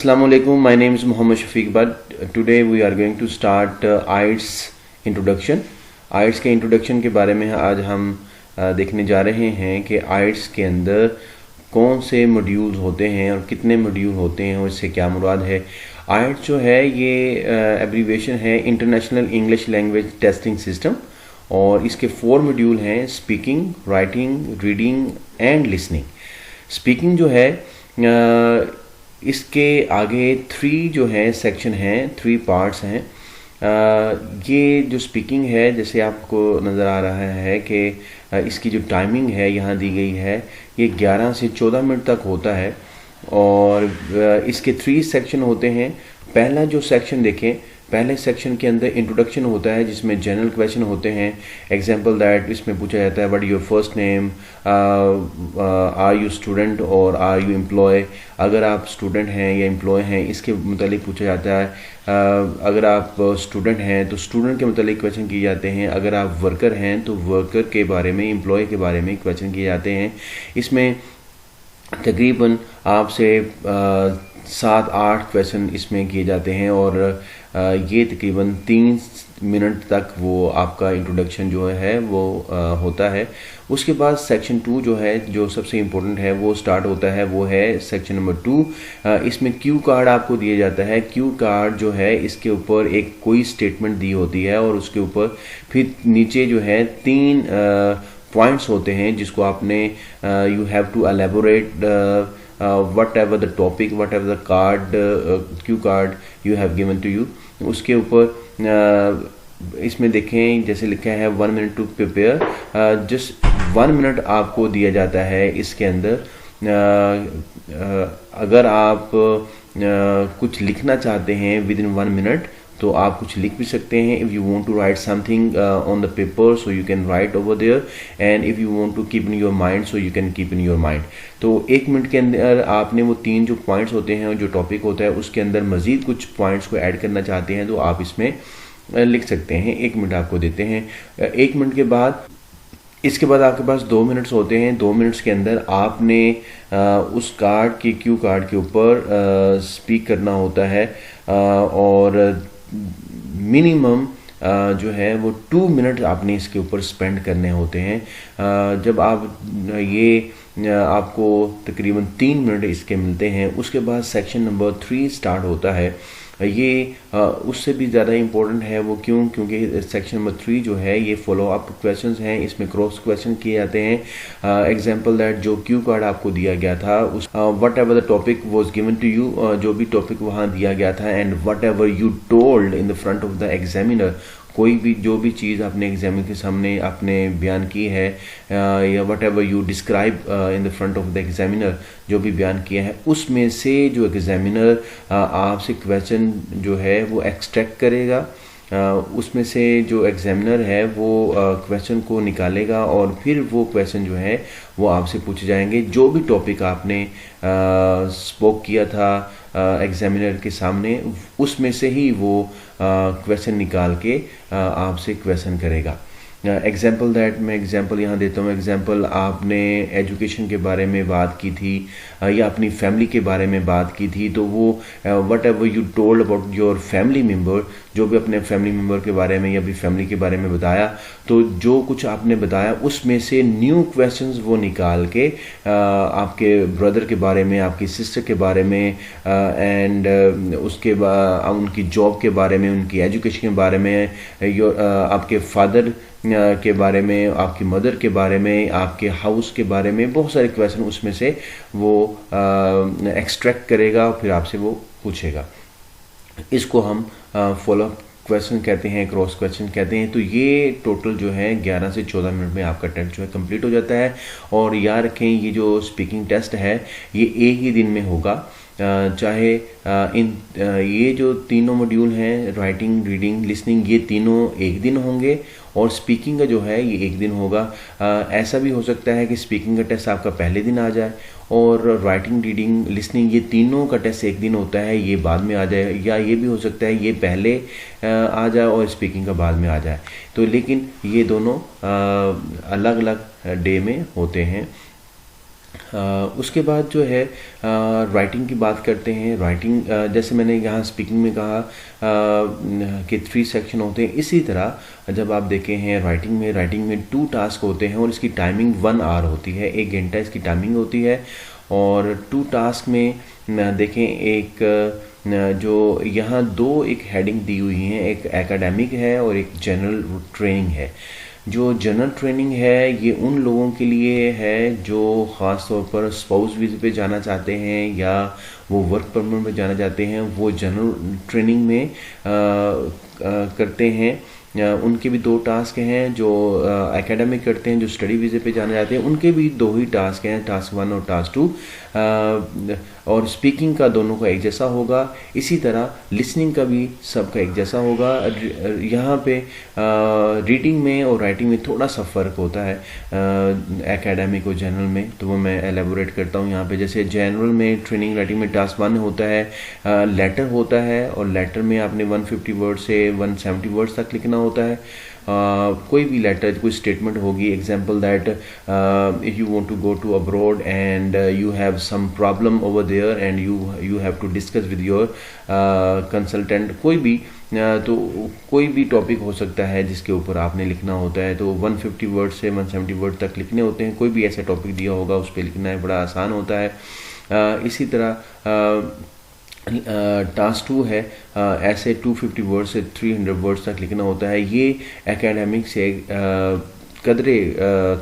Assalamu alaikum. My name is Muhammad Shafiq Butt. Today we are going to start IELTS introduction. IELTS के introduction के बारे में आज हम देखने जा रहे हैं कि IELTS के अंदर कौन से मॉड्यूल्स होते हैं और कितने मॉड्यूल होते हैं और इससे क्या मुराद है। IELTS जो है ये एब्रीविएशन है international English language testing system और इसके 4 मॉड्यूल हैं speaking, writing, reading and listening. Speaking जो है इसके आगे 3 जो है सेक्शन हैं, 3 पार्ट्स हैं। ये जो स्पीकिंग है जैसे आपको नज़र आ रहा है कि इसकी जो टाइमिंग है यहाँ दी गई है ये 11 से 14 मिनट तक होता है और इसके 3 सेक्शन होते हैं। पहला जो सेक्शन देखें, पहले सेक्शन के अंदर इंट्रोडक्शन होता है जिसमें जनरल क्वेश्चन होते हैं। एग्जांपल दैट इसमें पूछा जाता है what your first name, are you student और आर यू एम्प्लॉय। अगर आप स्टूडेंट हैं या एम्प्लॉय हैं इसके मतलब पूछा जाता है। अगर आप स्टूडेंट हैं तो स्टूडेंट के मतलब क्वेश्चन किए जाते हैं। अगर आप वर्कर हैं तो वर्कर के बारे में, एम्प्लॉय के बारे में क्वेश्चन किए जाते हैं। इसमें तकरीबन आपसे 7-8 क्वेश्चन इसमें किए जाते हैं और ये तकरीबन 3 मिनट तक वो आपका इंट्रोडक्शन जो है वो होता है। उसके बाद सेक्शन 2 जो है, जो सबसे इम्पोर्टेंट है, वो स्टार्ट होता है। वो है सेक्शन नंबर 2। इसमें क्यू कार्ड आपको दिया जाता है। क्यू कार्ड जो है इसके ऊपर एक कोई स्टेटमेंट दी होती है और उसके ऊपर फिर नीचे जो है 3 पॉइंट्स होते हैं जिसको आपने you have to elaborate whatever the topic, whatever the card, cue card you have given to you। उसके ऊपर इसमें देखें जैसे लिखा है 1 minute to prepare। Just 1 minute आपको दिया जाता है इसके अंदर। अगर आप कुछ लिखना चाहते हैं विद इन 1 minute तो आप कुछ लिख भी सकते हैं। If you want to write something on the paper so you can write over there and if you want to keep in your mind so you can keep in your mind. तो 1 minute के अंदर आपने वो 3 जो points होते हैं और जो टॉपिक होता है उसके अंदर मज़ीद कुछ पॉइंट्स को ऐड करना चाहते हैं तो आप इसमें लिख सकते हैं। 1 मिनट आपको देते हैं। 1 मिनट के बाद इसके बाद आपके पास 2 मिनट्स होते हैं। 2 मिनट्स के अंदर आपने उस कार्ड के, क्यू कार्ड के ऊपर स्पीक करना होता है और मिनिमम जो है वो 2 मिनट आपने इसके ऊपर स्पेंड करने होते हैं। जब आप ये आपको तकरीबन 3 मिनट इसके मिलते हैं। उसके बाद सेक्शन नंबर 3 स्टार्ट होता है। ये उससे भी ज़्यादा इम्पोर्टेंट है। वो क्योंकि सेक्शन नंबर 3 जो है ये फॉलो अप क्वेश्चंस हैं। इसमें क्रॉस क्वेश्चन किए जाते हैं। एग्जांपल दैट जो क्यू कार्ड आपको दिया गया था उस whatever the topic was given to you, जो भी टॉपिक वहाँ दिया गया था and whatever you told in the front of the examiner, कोई भी जो भी चीज़ आपने एग्जामिनर के सामने आपने बयान की है या what ever you describe in the front of the examiner, जो भी बयान किया है उसमें से जो एग्जामिनर आपसे क्वेश्चन जो है वो एक्सट्रैक्ट करेगा। उसमें से जो एग्जामिनर है वो क्वेश्चन को निकालेगा और फिर वो क्वेश्चन जो है वो आपसे पूछे जाएंगे। जो भी टॉपिक आपने स्पोक किया था एग्जामिनर के सामने उसमें से ही वो क्वेश्चन निकाल के आपसे क्वेश्चन करेगा। एग्जाम्पल दैट मैं एग्जाम्पल यहाँ देता हूँ। एग्जाम्पल आपने एजुकेशन के बारे में बात की थी या अपनी फैमिली के बारे में बात की थी तो वो what ever you told about your family member, जो भी अपने फैमिली मेम्बर के बारे में या भी फैमिली के बारे में बताया तो जो कुछ आपने बताया उसमें से न्यू क्वेश्चंस वो निकाल के आपके ब्रदर के बारे में, आपकी सिस्टर के बारे में एंड उसके बाद उनकी जॉब के बारे में, उनकी एजुकेशन के बारे में, आपके फादर के बारे में, आपकी मदर के बारे में, आपके हाउस के बारे में, बहुत सारे क्वेश्चन उसमें से वो एक्सट्रैक्ट करेगा और फिर आपसे वो पूछेगा। इसको हम फॉलो अप क्वेश्चन कहते हैं, क्रॉस क्वेश्चन कहते हैं। तो ये टोटल जो है 11 से 14 मिनट में आपका टेस्ट जो है कंप्लीट हो जाता है। और याद रखें ये जो स्पीकिंग टेस्ट है ये एक ही दिन में होगा। चाहे ये जो तीनों मॉड्यूल हैं राइटिंग, रीडिंग, लिसनिंग, ये तीनों एक दिन होंगे और स्पीकिंग का जो है ये एक दिन होगा। ऐसा भी हो सकता है कि स्पीकिंग का टेस्ट आपका पहले दिन आ जाए और राइटिंग, रीडिंग, लिसनिंग ये तीनों का टेस्ट एक दिन होता है, ये बाद में आ जाए। या ये भी हो सकता है ये पहले आ जाए और स्पीकिंग का बाद में आ जाए। तो लेकिन ये दोनों अलग अलग डे में होते हैं। उसके बाद जो है राइटिंग की बात करते हैं। राइटिंग जैसे मैंने यहाँ स्पीकिंग में कहा कि 3 सेक्शन होते हैं, इसी तरह जब आप देखें हैं राइटिंग में 2 टास्क होते हैं और इसकी टाइमिंग 1 आवर होती है, 1 घंटा इसकी टाइमिंग होती है। और 2 टास्क में देखें, एक जो यहाँ 2 एक हेडिंग दी हुई हैं, एक एकेडमिक है और एक जनरल ट्रेनिंग है। जो जनरल ट्रेनिंग है ये उन लोगों के लिए है जो ख़ास तौर पर स्पाउस वीज़ा पे जाना चाहते हैं या वो वर्क परमिट पे जाना चाहते हैं, वो जनरल ट्रेनिंग में करते हैं। उनके भी 2 टास्क हैं। जो एकेडमिक करते हैं, जो स्टडी वीज़े पे जाना चाहते हैं, उनके भी 2 ही टास्क हैं, टास्क 1 और टास्क 2। और स्पीकिंग का दोनों का एक जैसा होगा। इसी तरह लिसनिंग का भी सबका एक जैसा होगा। यहाँ पे रीडिंग में और राइटिंग में थोड़ा सा फ़र्क होता है एकेडमिक और जनरल में, तो वो मैं एलेबोरेट करता हूँ यहाँ पे। जैसे जनरल में ट्रेनिंग राइटिंग में टास्क 1 होता है, लेटर होता है, और लेटर में आपने 150 वर्ड से 170 वर्ड्स तक लिखना होता है। कोई भी लेटर, कोई स्टेटमेंट होगी, example that if you want to go to abroad and you have some problem over there and you have to discuss with your consultant, कोई भी तो कोई भी टॉपिक हो सकता है जिसके ऊपर आपने लिखना होता है। तो 150 वर्ड से 170 वर्ड तक लिखने होते हैं। कोई भी ऐसा टॉपिक दिया होगा उस पर लिखना है, बड़ा आसान होता है। इसी तरह टास्क 2 है, ऐसे 250 वर्ड से 300 वर्ड्स तक लिखना होता है। ये एकेडमिक से कदरे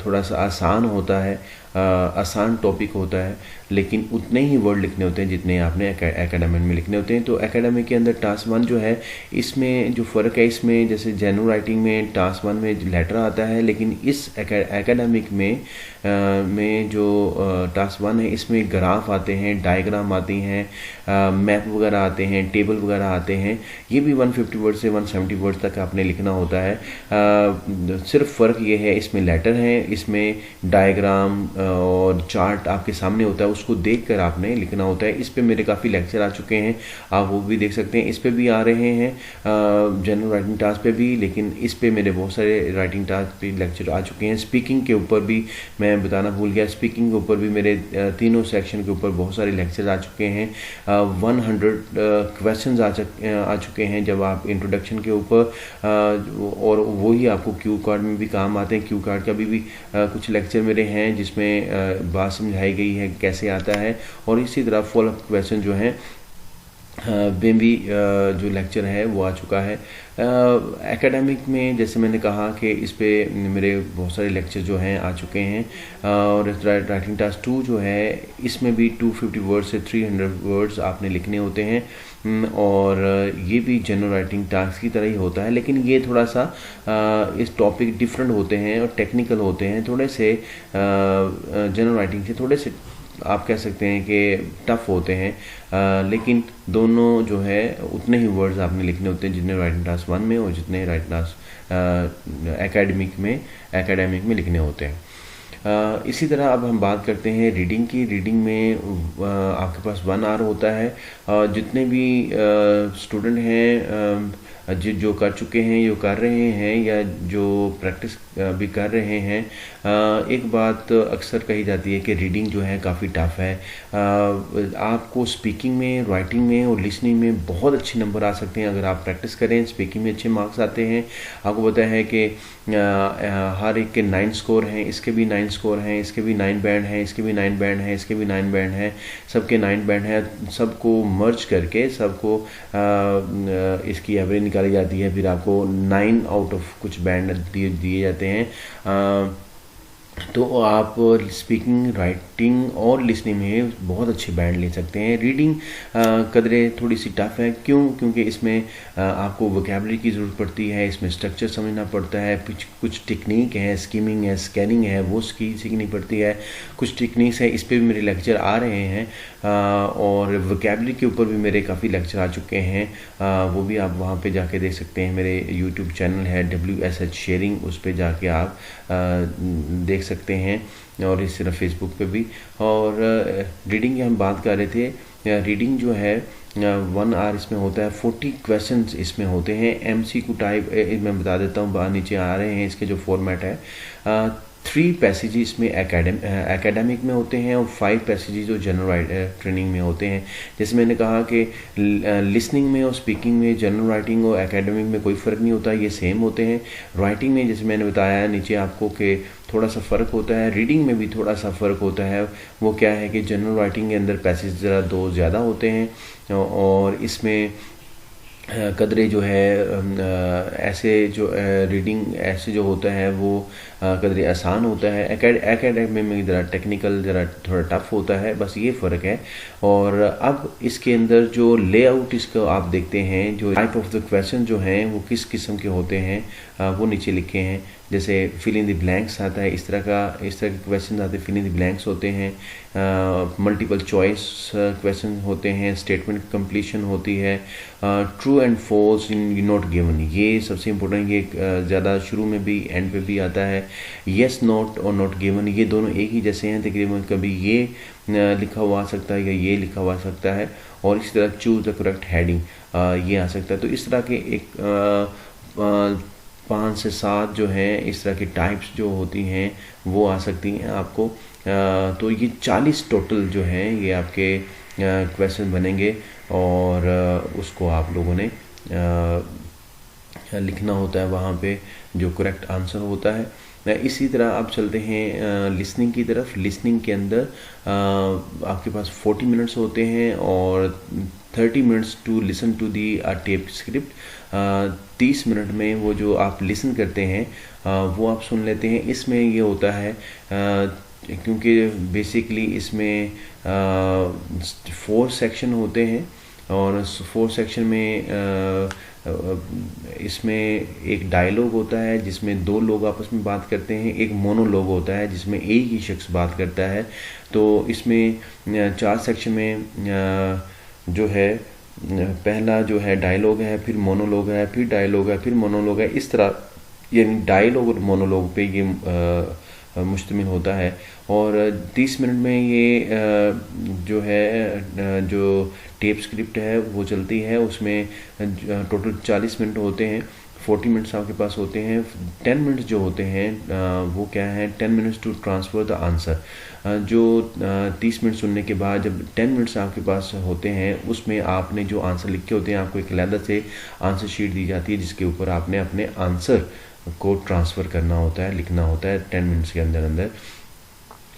थोड़ा सा आसान होता है, आसान टॉपिक होता है, लेकिन उतने ही वर्ड लिखने होते हैं जितने आपने एकेडमिक में लिखने होते हैं। तो एकेडमिक के अंदर टास्क 1 जो है, इसमें जो फ़र्क है, इसमें जैसे जनरल राइटिंग में टास्क 1 में लेटर आता है, लेकिन इस एकेडमिक में जो टास्क 1 है, इसमें ग्राफ आते हैं, डायग्राम आती हैं, मैप वगैरह आते हैं, टेबल वगैरह आते हैं। ये भी 150 वर्ड से 170 वर्ड तक आपने लिखना होता है। सिर्फ फ़र्क ये है, इसमें लेटर हैं, इसमें डायग्राम और चार्ट आपके सामने होता है, उसको देखकर आपने लिखना होता है। इस पे मेरे काफ़ी लेक्चर आ चुके हैं, आप वो भी देख सकते हैं। इस पे भी आ रहे हैं जनरल राइटिंग टास्क पे भी, लेकिन इस पे मेरे बहुत सारे राइटिंग टास्क पे लेक्चर आ चुके हैं। स्पीकिंग के ऊपर भी मैं बताना भूल गया, स्पीकिंग के ऊपर भी मेरे तीनों सेक्शन के ऊपर बहुत सारे लेक्चर आ चुके हैं। 100 क्वेश्चन आ चुके हैं जब आप इंट्रोडक्शन के ऊपर, और वही आपको क्यू कार्ड में भी काम आते हैं। क्यू कार्ड का भी कुछ लेक्चर मेरे हैं जिसमें बात समझाई गई है कैसे आता है, और इसी तरह फॉलोअप क्वेश्चन जो हैं में भी जो लेक्चर है वो आ चुका है। एकेडमिक में जैसे मैंने कहा कि इस पे मेरे बहुत सारे लेक्चर जो हैं आ चुके हैं। और राइटिंग टास्क 2 जो है, इसमें भी 250 वर्ड से 300 वर्ड्स आपने लिखने होते हैं। और ये भी जनरल राइटिंग टास्क की तरह ही होता है, लेकिन ये थोड़ा सा इस टॉपिक डिफरेंट होते हैं और टेक्निकल होते हैं, थोड़े से जनरल राइटिंग से थोड़े से आप कह सकते हैं कि टफ होते हैं। लेकिन दोनों जो है उतने ही वर्ड्स आपने लिखने होते हैं जितने राइटिंग टास्क 1 में और जितने राइटिंग टास्क एकेडमिक में लिखने होते हैं। इसी तरह अब हम बात करते हैं रीडिंग की। रीडिंग में आपके पास 1 आवर होता है। जितने भी स्टूडेंट हैं जो कर चुके हैं, जो कर रहे हैं, या जो प्रैक्टिस भी कर रहे हैं, एक बात अक्सर कही जाती है कि रीडिंग जो है काफ़ी टफ है। आपको स्पीकिंग में, राइटिंग में और लिसनिंग में बहुत अच्छे नंबर आ सकते हैं अगर आप प्रैक्टिस करें। स्पीकिंग में अच्छे मार्क्स आते हैं। आपको पता है कि हर एक के 9 स्कोर हैं, इसके भी 9 स्कोर हैं, इसके भी 9 बैंड हैं, इसके भी 9 बैंड हैं, इसके भी 9 बैंड हैं, सबके 9 बैंड हैं। सबको मर्ज करके सबको इसकी एवरेज निकाली जाती है, फिर आपको 9 आउट ऑफ कुछ बैंड दिए जाते हैं। तो आप स्पीकिंग, राइटिंग और लिसनिंग में बहुत अच्छे बैंड ले सकते हैं। रीडिंग कदरे थोड़ी सी टफ है, क्योंकि इसमें आपको वोकैबुलरी की ज़रूरत पड़ती है, इसमें स्ट्रक्चर समझना पड़ता है, कुछ टेक्निक है, स्कीमिंग है, स्कैनिंग है, वो सीखनी पड़ती है। कुछ टेक्निक्स है, इस पर भी मेरे लेक्चर आ रहे हैं। और वोकैबुलरी के ऊपर भी मेरे काफ़ी लेक्चर आ चुके हैं, वो भी आप वहाँ पे जाके देख सकते हैं। मेरे यूट्यूब चैनल है WSH शेयरिंग, उस पर जाके आप देख सकते हैं, और इस तरह फेसबुक पे भी। और रीडिंग की हम बात कर रहे थे। रीडिंग जो है 1 आवर इसमें होता है। 40 क्वेश्चंस इसमें होते हैं। MCQ टाइप मैं बता देता हूँ, नीचे आ रहे हैं इसके जो फॉर्मेट है। 3 पैसेजेस में एकेडमिक में होते हैं और 5 पैसेजेस जो जनरल ट्रेनिंग में होते हैं। जैसे मैंने कहा कि लिसनिंग में और स्पीकिंग में जनरल राइटिंग और एकेडमिक में कोई फ़र्क नहीं होता, ये सेम होते हैं। राइटिंग में जैसे मैंने बताया नीचे आपको कि थोड़ा सा फ़र्क होता है, रीडिंग में भी थोड़ा सा फ़र्क होता है। वो क्या है कि जनरल राइटिंग के अंदर पैसेज ज़रा 2 ज़्यादा होते हैं और इसमें कदरे जो है ऐसे जो रीडिंग ऐसे जो होता है वो कदरे आसान होता है। एकेडमिक में ज़रा टेक्निकल ज़रा थोड़ा टफ होता है, बस ये फ़र्क है। और अब इसके अंदर जो लेआउट इसका आप देखते हैं, जो टाइप ऑफ द क्वेश्चन जो हैं वो किस किस्म के होते हैं वो नीचे लिखे हैं। जैसे फिल इन द ब्लैंक्स आता है, इस तरह के क्वेश्चन आते हैं, फिल इन द ब्लैंक्स होते हैं, मल्टीपल चॉइस क्वेश्चन होते हैं, स्टेटमेंट कंप्लीशन होती है, true and falls in not given, ये सबसे इम्पोर्टेंट, ये ज़्यादा शुरू में भी एंड पे भी आता है। येस नॉट और नॉट गिवन, ये दोनों एक ही जैसे हैं तकरीबन, कभी ये लिखा हुआ आ सकता है या ये लिखा हुआ आ सकता है। और इसी तरह चूज द करेक्ट हेडिंग ये आ सकता है। तो इस तरह के एक 5 से 7 जो हैं इस तरह की टाइप्स जो होती हैं वो आ सकती हैं आपको। तो ये 40 टोटल जो हैं ये आपके क्वेश्चन बनेंगे और उसको आप लोगों ने लिखना होता है वहाँ पे जो करेक्ट आंसर होता है। इसी तरह आप चलते हैं लिसनिंग की तरफ। लिसनिंग के अंदर आपके पास 40 मिनट्स होते हैं और 30 minutes to listen to the tape script. 30 minute में वो जो आप लिसन करते हैं वो आप सुन लेते हैं। इसमें ये होता है क्योंकि बेसिकली इसमें 4 सेक्शन होते हैं और 4 सेक्शन में इसमें एक डायलॉग होता है जिसमें 2 लोग आपस में बात करते हैं, एक मोनोलॉग होता है जिसमें एक ही शख्स बात करता है। तो इसमें 4 सेक्शन में जो है पहला जो है डायलॉग है, फिर मोनोलॉग है, फिर डायलॉग है, फिर मोनोलॉग है। इस तरह यानी डायलॉग और मोनोलॉग पे ये मुश्तमिल होता है। और 30 मिनट में ये जो है जो टेप स्क्रिप्ट है वो चलती है, उसमें टोटल 40 मिनट होते हैं। 40 मिनट्स आपके पास होते हैं। 10 मिनट्स जो होते हैं वो क्या है, 10 minutes to transfer the answer. जो 30 मिनट सुनने के बाद जब 10 मिनट्स आपके पास होते हैं उसमें आपने जो आंसर लिखे होते हैं आपको एक अलग से आंसर शीट दी जाती है जिसके ऊपर आपने अपने आंसर को ट्रांसफ़र करना होता है, लिखना होता है 10 मिनट्स के अंदर अंदर।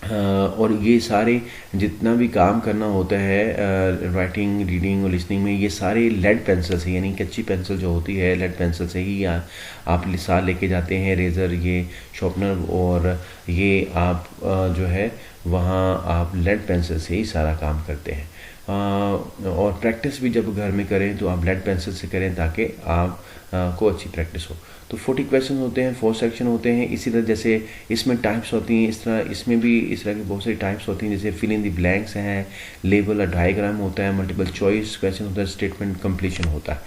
और ये सारे जितना भी काम करना होता है राइटिंग, रीडिंग और लिसनिंग में, ये सारे लेड पेंसिल से यानी कच्ची पेंसिल जो होती है लेड पेंसिल से ही आप साथ लेके जाते हैं। रेज़र, ये शॉर्पनर और ये आप जो है वहाँ आप लेड पेंसिल से ही सारा काम करते हैं। और प्रैक्टिस भी जब घर में करें तो आप लेड पेंसिल से करें ताकि आप को अच्छी प्रैक्टिस हो। तो 40 क्वेश्चन होते हैं, 4 सेक्शन होते हैं। इसी तरह जैसे इसमें टाइप्स होती हैं, इस तरह इसमें भी इस तरह की बहुत सारी टाइप्स होती हैं। जैसे फिल इन द ब्लैंक्स हैं, लेबल और डायग्राम होता है, मल्टीपल चॉइस क्वेश्चन होता है, स्टेटमेंट कंप्लीशन होता है।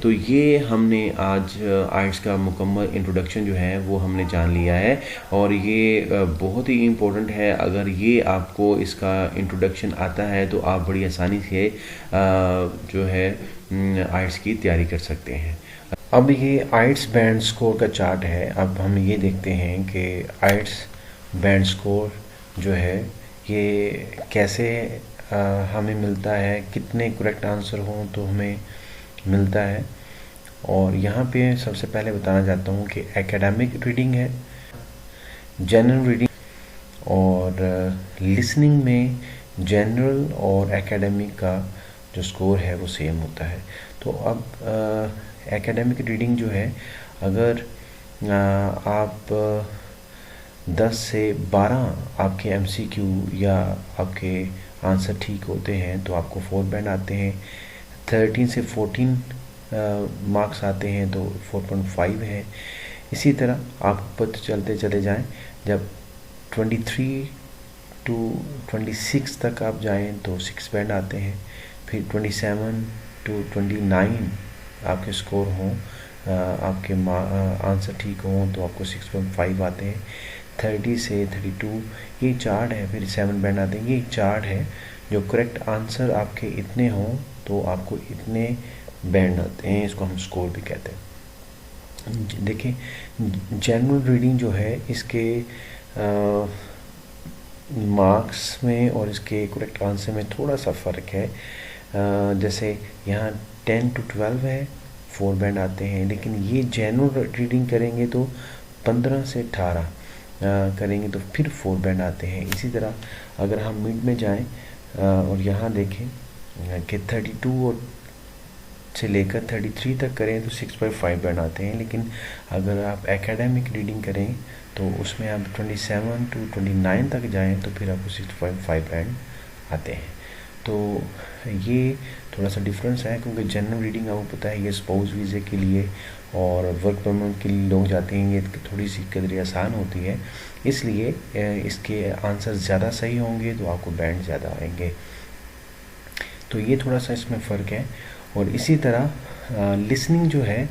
तो ये हमने आज आइट्स का मुकम्मल इंट्रोडक्शन जो है वो हमने जान लिया है और ये बहुत ही इम्पोर्टेंट है। अगर ये आपको इसका इंट्रोडक्शन आता है तो आप बड़ी आसानी से जो है आइट्स की तैयारी कर सकते हैं। अब ये आइट्स बैंड स्कोर का चार्ट है। अब हम ये देखते हैं कि आइट्स बैंड स्कोर जो है ये कैसे हमें मिलता है, कितने करेक्ट आंसर हों तो हमें मिलता है। और यहाँ पे सबसे पहले बताना चाहता हूँ कि एकेडमिक रीडिंग है, जनरल रीडिंग और लिसनिंग में जनरल और एकेडमिक का जो स्कोर है वो सेम होता है। तो अब एकेडमिक रीडिंग जो है, अगर आप 10 से 12 आपके MCQ या आपके आंसर ठीक होते हैं तो आपको 4 बैंड आते हैं। 13 से 14 मार्क्स आते हैं तो 4.5 है। इसी तरह आप ऊपर चलते चले जाएं, जब 23 टू 26 तक आप जाएं तो 6 बैंड आते हैं। फिर 27 टू 29 आपके स्कोर हों, आपके आंसर ठीक हों तो आपको 6.5 आते हैं। 30 से 32 ये चार्ट है, फिर 7 बैंड आते हैं। ये चार्ट है, जो करेक्ट आंसर आपके इतने हों तो आपको इतने बैंड आते हैं, इसको हम स्कोर भी कहते हैं। देखिए जनरल रीडिंग जो है इसके मार्क्स में और इसके करेक्ट आंसर में थोड़ा सा फ़र्क है। जैसे यहाँ 10 to 12 है, 4 बैंड आते हैं, लेकिन ये जनरल रीडिंग करेंगे तो 15 से 18 करेंगे तो फिर 4 बैंड आते हैं। इसी तरह अगर हम मिड में जाएं और यहाँ देखें कि 32 और से लेकर 33 तक करें तो 6.5 बैंड आते हैं, लेकिन अगर आप एकेडमिक रीडिंग करें तो उसमें आप 27 to 29 तक जाएं तो फिर आपको 6.5 बैंड आते हैं। तो ये थोड़ा सा डिफरेंस है, क्योंकि जनरल रीडिंग आपको पता है ये स्पाउस वीज़े के लिए और वर्क परमिट के लिए लोग जाते हैं, ये थोड़ी सी कदर आसान होती है, इसलिए इसके आंसर ज़्यादा सही होंगे तो आपको बैंड ज़्यादा आएंगे। तो ये थोड़ा सा इसमें फ़र्क है। और इसी तरह लिसनिंग जो है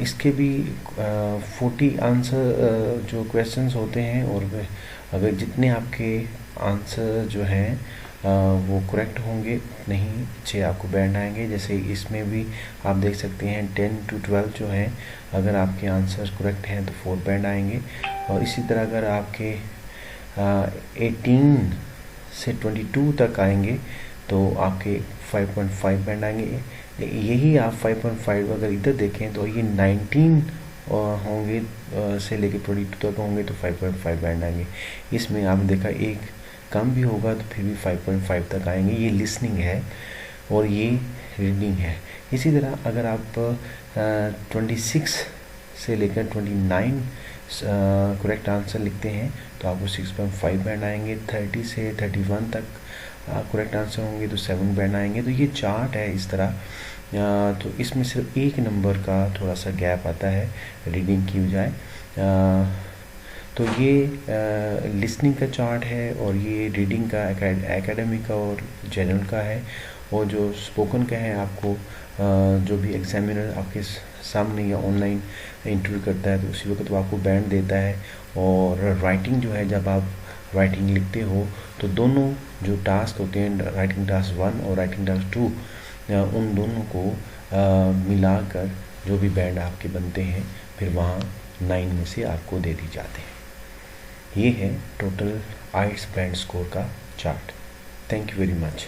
इसके भी 40 आंसर जो क्वेश्चंस होते हैं, और अगर जितने आपके आंसर जो हैं वो करेक्ट होंगे नहीं अच्छे आपको बैंड आएंगे। जैसे इसमें भी आप देख सकते हैं 10 to 12 जो है, अगर आपके आंसर करेक्ट हैं तो 4 बैंड आएंगे। और इसी तरह अगर आपके 18 से 22 तक आएंगे तो आपके 5.5 बैंड आएंगे। यही आप 5.5 अगर इधर देखें तो ये 19 होंगे से लेके 22 तक होंगे तो 5.5 बैंड आएंगे। इसमें आपने देखा एक कम भी होगा तो फिर भी 5.5 तक आएंगे। ये लिसनिंग है और ये रीडिंग है। इसी तरह अगर आप 26 से लेकर 29 करेक्ट आंसर लिखते हैं तो आपको 6.5 बैंड आएंगे। 30 से 31 तक करेक्ट आंसर होंगे तो 7 बैंड आएंगे। तो ये चार्ट है इस तरह। तो इसमें सिर्फ एक नंबर का थोड़ा सा गैप आता है रीडिंग की बजाय। तो ये लिसनिंग का चार्ट है और ये रीडिंग का एकेडमिक का और जनरल का है। और जो स्पोकन का है आपको जो भी एग्जामिनर आपके सामने या ऑनलाइन इंटरव्यू करता है तो उसी वक्त वो आपको बैंड देता है। और राइटिंग जो है, जब आप राइटिंग लिखते हो तो दोनों जो टास्क होते हैं, राइटिंग टास्क 1 और राइटिंग टास्क 2, उन दोनों को मिलाकर जो भी बैंड आपके बनते हैं फिर वहाँ 9 में से आपको दे दी जाते हैं। ये है टोटल IELTS बैंड स्कोर का chart. Thank you very much.